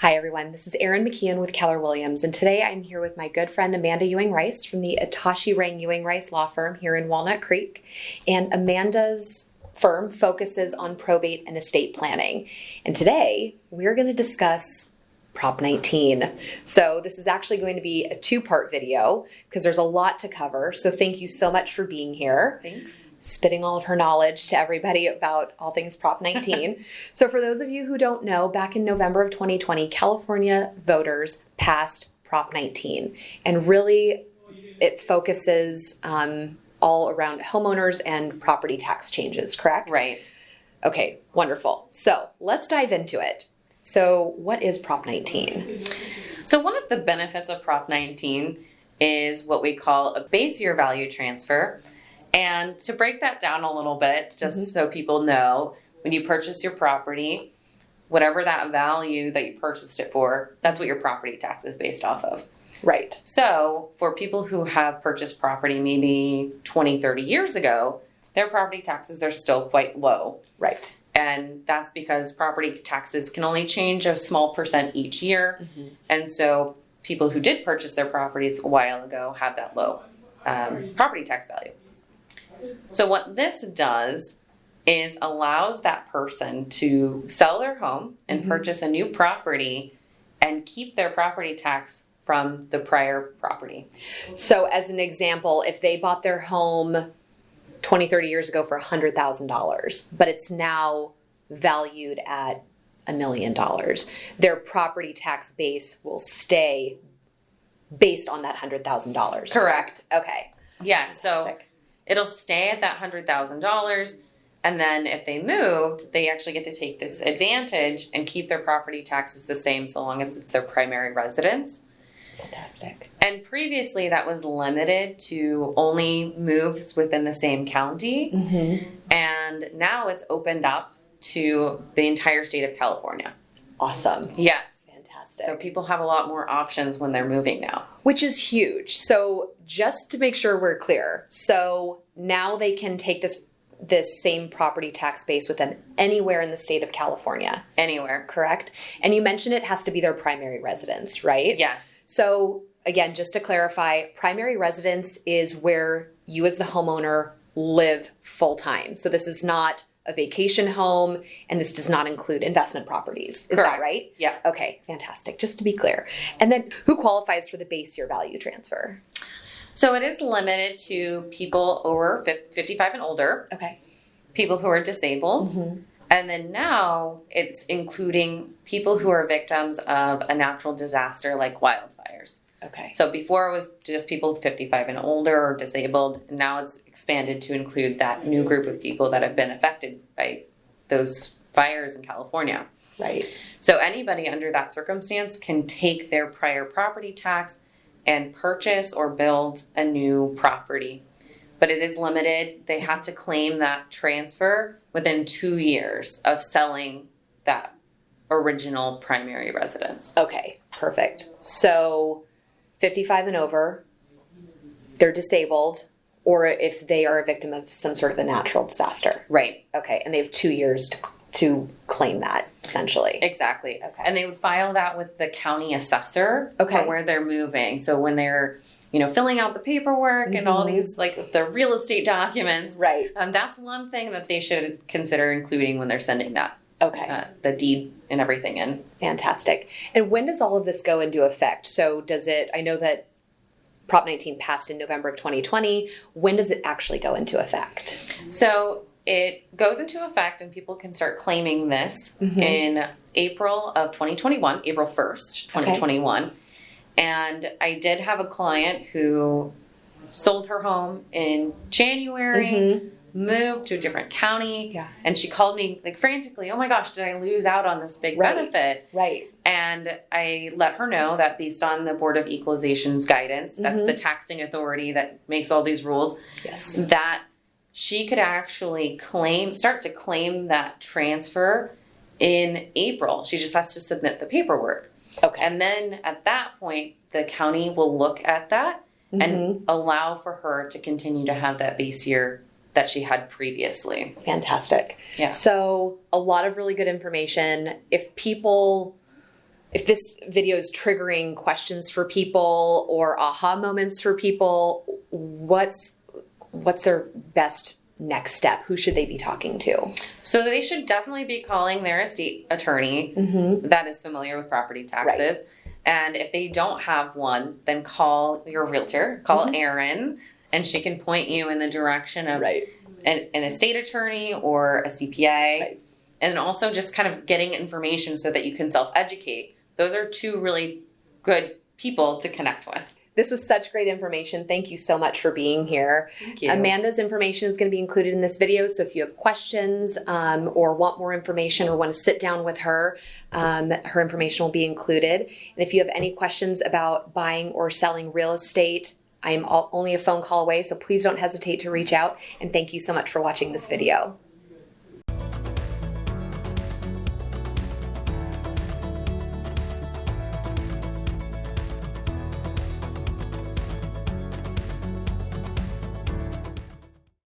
Hi everyone, this is Erin McKeon with Keller Williams, and today I'm here with my good friend Amanda Ewing-Rice from the Atashi Ewing-Rice law firm here in Walnut Creek. And Amanda's firm focuses on probate and estate planning. And today we're going to discuss Prop 19. So this is actually going to be a two-part video because there's a lot to cover. So thank you so much for being here. Thanks. Spitting all of her knowledge to everybody about all things Prop 19. So for those of you who don't know, back in November of 2020, California voters passed Prop 19. And really it focuses all around homeowners and property tax changes, correct? Right. Okay, wonderful. So let's dive into it. So what is Prop 19? So one of the benefits of Prop 19 is what we call a base year value transfer. And to break that down a little bit, just so people know, when you purchase your property, whatever that value that you purchased it for, that's what your property tax is based off of. Right. So for people who have purchased property maybe 20, 30 years ago, their property taxes are still quite low. Right. And that's because property taxes can only change a small percent each year. And so people who did purchase their properties a while ago have that low property tax value. So what this does is allows that person to sell their home and purchase a new property and keep their property tax from the prior property. So as an example, if they bought their home 20, 30 years ago for $100,000, but it's now valued at $1 million, their property tax base will stay based on that $100,000. Correct. Okay. Yes. Fantastic. So it'll stay at that $100,000. And then if they moved, they actually get to take this advantage and keep their property taxes the same so long as it's their primary residence. Fantastic. And previously that was limited to only moves within the same county. And now it's opened up to the entire state of California. Awesome. Yes. Fantastic. So people have a lot more options when they're moving now. Which is huge. So just to make sure we're clear, so now they can take this same property tax base with them anywhere in the state of California. Anywhere. Correct? And you mentioned it has to be their primary residence, right? Yes. So again, just to clarify, primary residence is where you as the homeowner live full time. So this is not a vacation home, and this does not include investment properties. Is Correct. that right? Yeah. Okay, fantastic. Just to be clear. And then who qualifies for the base year value transfer? So it is limited to people over 55 and older, Okay. people who are disabled, and then now it's including people who are victims of a natural disaster like wildfires. Okay. So before it was just people 55 and older or disabled, and now it's expanded to include that new group of people that have been affected by those fires in California. Right. So anybody under that circumstance can take their prior property tax and purchase or build a new property. But it is limited. They have to claim that transfer within 2 years of selling that original primary residence. Okay, perfect. So 55 and over, they're disabled, or if they are a victim of some sort of a natural disaster. Right. Okay, and they have 2 years to claim that, essentially. Exactly. Okay. And they would file that with the county assessor Okay. for where they're moving. So when they're, filling out the paperwork and all these, like the real estate documents, Right. that's one thing that they should consider including when they're sending that, Okay. the deed and everything in. Fantastic. And when does all of this go into effect? So I know that Prop 19 passed in November of 2020. When does it actually go into effect? So it goes into effect and people can start claiming this in April of 2021, April 1st, 2021. And I did have a client who sold her home in January, moved to a different county, Yeah. and she called me like frantically, oh my gosh, did I lose out on this big Right. benefit? Right. And I let her know that based on the Board of Equalization's guidance, that's the taxing authority that makes all these rules, Yes. that she could actually start to claim that transfer in April. She just has to submit the paperwork. Okay. And then at that point, the county will look at that and allow for her to continue to have that base year that she had previously. Fantastic. Yeah. So a lot of really good information. If if this video is triggering questions for people or aha moments for people, what's their best next step? Who should they be talking to? So they should definitely be calling their estate attorney that is familiar with property taxes. Right. And if they don't have one, then call your realtor, call Erin, and she can point you in the direction of an estate attorney or a CPA. Right. And also just kind of getting information so that you can self-educate. Those are two really good people to connect with. This was such great information. Thank you so much for being here. Thank you. Amanda's information is going to be included in this video. So if you have questions or want more information or want to sit down with her, her information will be included. And if you have any questions about buying or selling real estate, I am only a phone call away. So please don't hesitate to reach out. And thank you so much for watching this video.